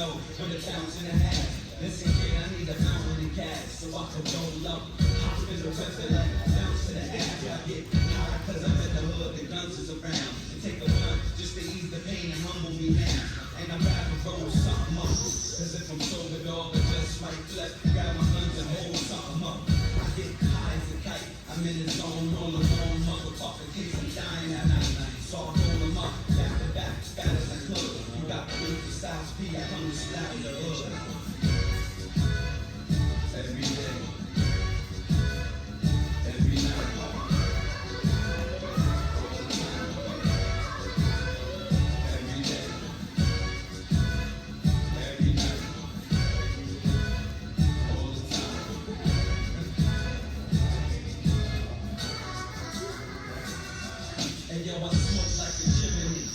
know when the pounds in the half. Listen, kid, I need a mountain in cash so I can roll up. Hop in the river like bounce to the ass. I get high cause I'm in the hood, the guns is around. And take a run just to ease the pain and humble me now. And I'm rapping roll something up. Cause if I'm sober, dog, I just might flip. Grab my guns and hold something up. I get high as a kite. I'm in the zone, rolling on motherfucker. Kids, I'm dying at night. So I roll them up, back to back, as fast as I could. You got the beat for Styles P, I come to slap in the hood. Every day, every night, every day, every night, all the time. And yo, I smoke like a chimney.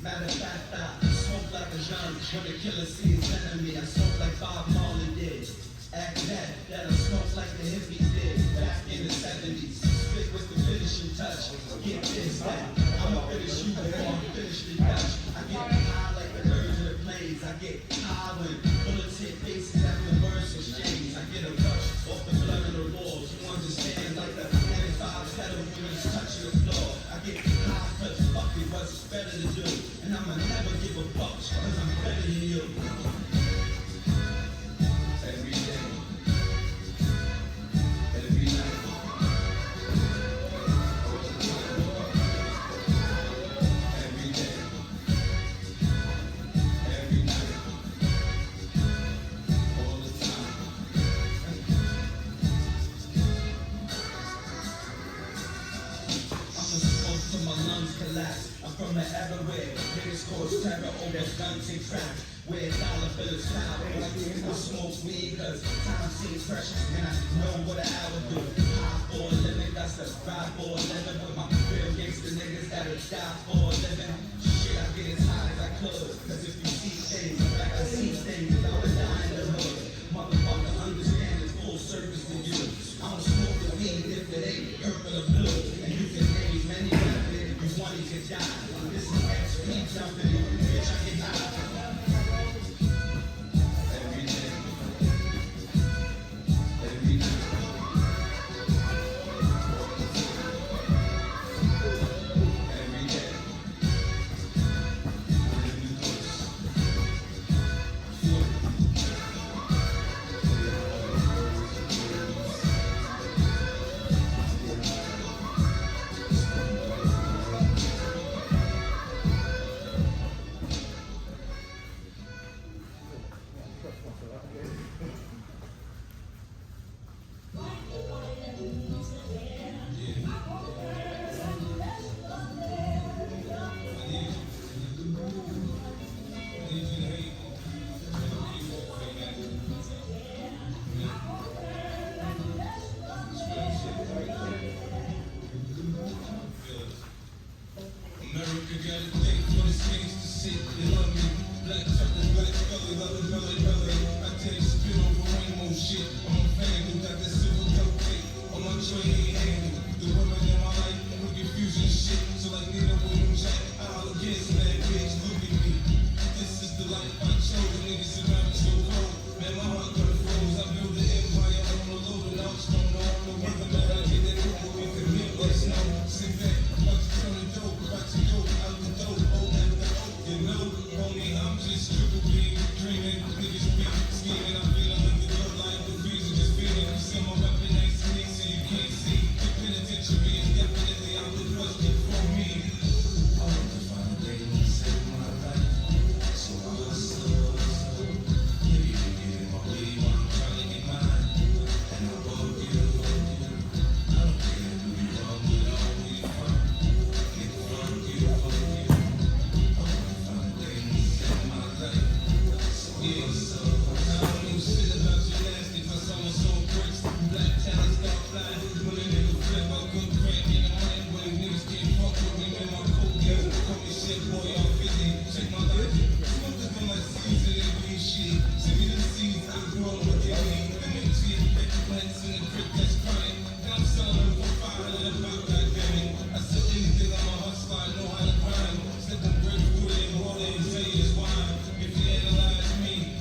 Matter of fact, I smoke like a genre when the killer sees enemy. I smoke like Bob Marley did. Act that I smoke like the hippies did back in the 70s. Spit with the finishing touch. Get this, that I'ma finish you before I finish the Dutch. I get high like the birds of the plains. I get high when bullets hit faces after the words exchange. I get a rush off the blood of the walls. You understand like the 95 pedal when it's touching the floor. I get high cause fuck it, what's better to do. And I'ma never give a fuck cause I'm better than you. Every day, every night, all the time. Every day, every night, all the time. I'ma smoke till my lungs collapse. I'm from the everywhere. Niggas cause terror over guns and crack. Where dollar bills fly, I smoke weed cause time seems precious and I know what I would do. High for a living, that's a ride for a living with my real gangster niggas that'll die for a living. Shit, I get as high as I could, cause if you see things like I see things, I would die in the hood. Motherfucker, understand it's full service to you. I don't smoke the weed if it ain't purple or blue. And you can name many methods if you want it to die. This is XP jumping, bitch, I get high. America got a thing for the saints to see. They love me. Black chocolate, black belly, love it, belly, belly. I take spit over rainbow shit. I'm a fan who got that silver coat tape on my tray, ain't handle. The women in my life, we confusing shit. So like Nina Williams, Jack, I holler kids, that bitch, look at me. This is the life I chose. The niggas around me so cold. Man, my heart got froze. I built an empire on the load and I was from the river that I get that over with the Midwest. No, sit back, watch you turn the dope, watch you go out the dope, you know, homie, I'm just triple beam, dreaming, niggas be scheming, I'm feeling like the girl like the reason, just feeling, you see my weapon nice and neat, so you can't see, the penitentiary is definitely out the question for me. I want to find a way to save my life, so I hustle, maybe you can get in my way while I'm trying to get mine, and I'll love you, I don't care who you are, but I'll be fine, nigga, fuck you, fuck you. Yeah, so I don't know shit about you nasty, cause someone so bricks. Black talent start flying, when a nigga flip, I good crack in the mind. When the niggas can't fuck with me, man, my coke game. Call me shit, boy, I'm 50, check my life. Smoke this on my seeds and every shit. Send me the seeds, I grow what they need. Let me see it, make plants in the crib that's crying. Now I'm selling for 500 about that gaming. I said anything, I'm a hustler, I know how to grind. Step on bread, food, and water, and say it's wine. If you analyze me,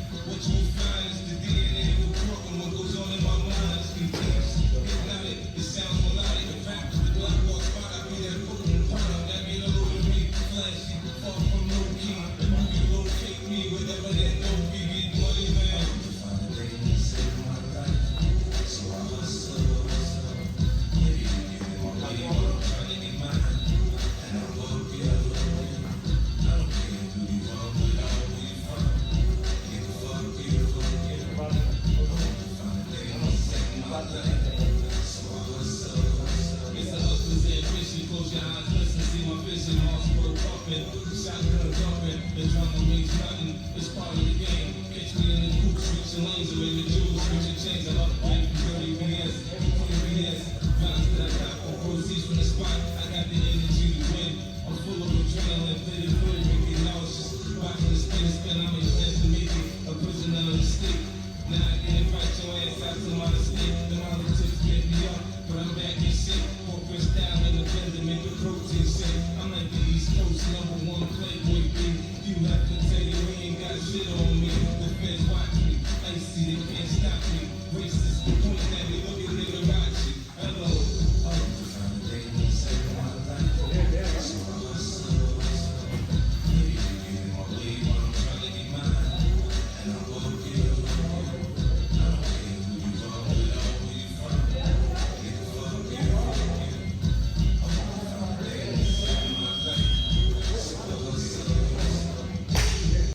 Mossberg bumping, shotgun jumping, the drama means nothing, it's part of the game. Catch me in the coupe, switching lanes, or in the jewels, switching chains. I love the life, 30 BS, 20 BS. Vibes that I got for proceeds from the spot, I got the energy to win. I'm full of adrenaline, fitted for it, making nauseous. Watching the spin, I'm a chance to make it, a prisoner of the state. Now I can invite your ass out to my estate. The politics get me up, but I'm back in shape. Corporate style in the blender, make the protein shake. I'm like the East Coast #1 playboy B. You have to tell you we ain't got shit on me. The feds watch me, I see the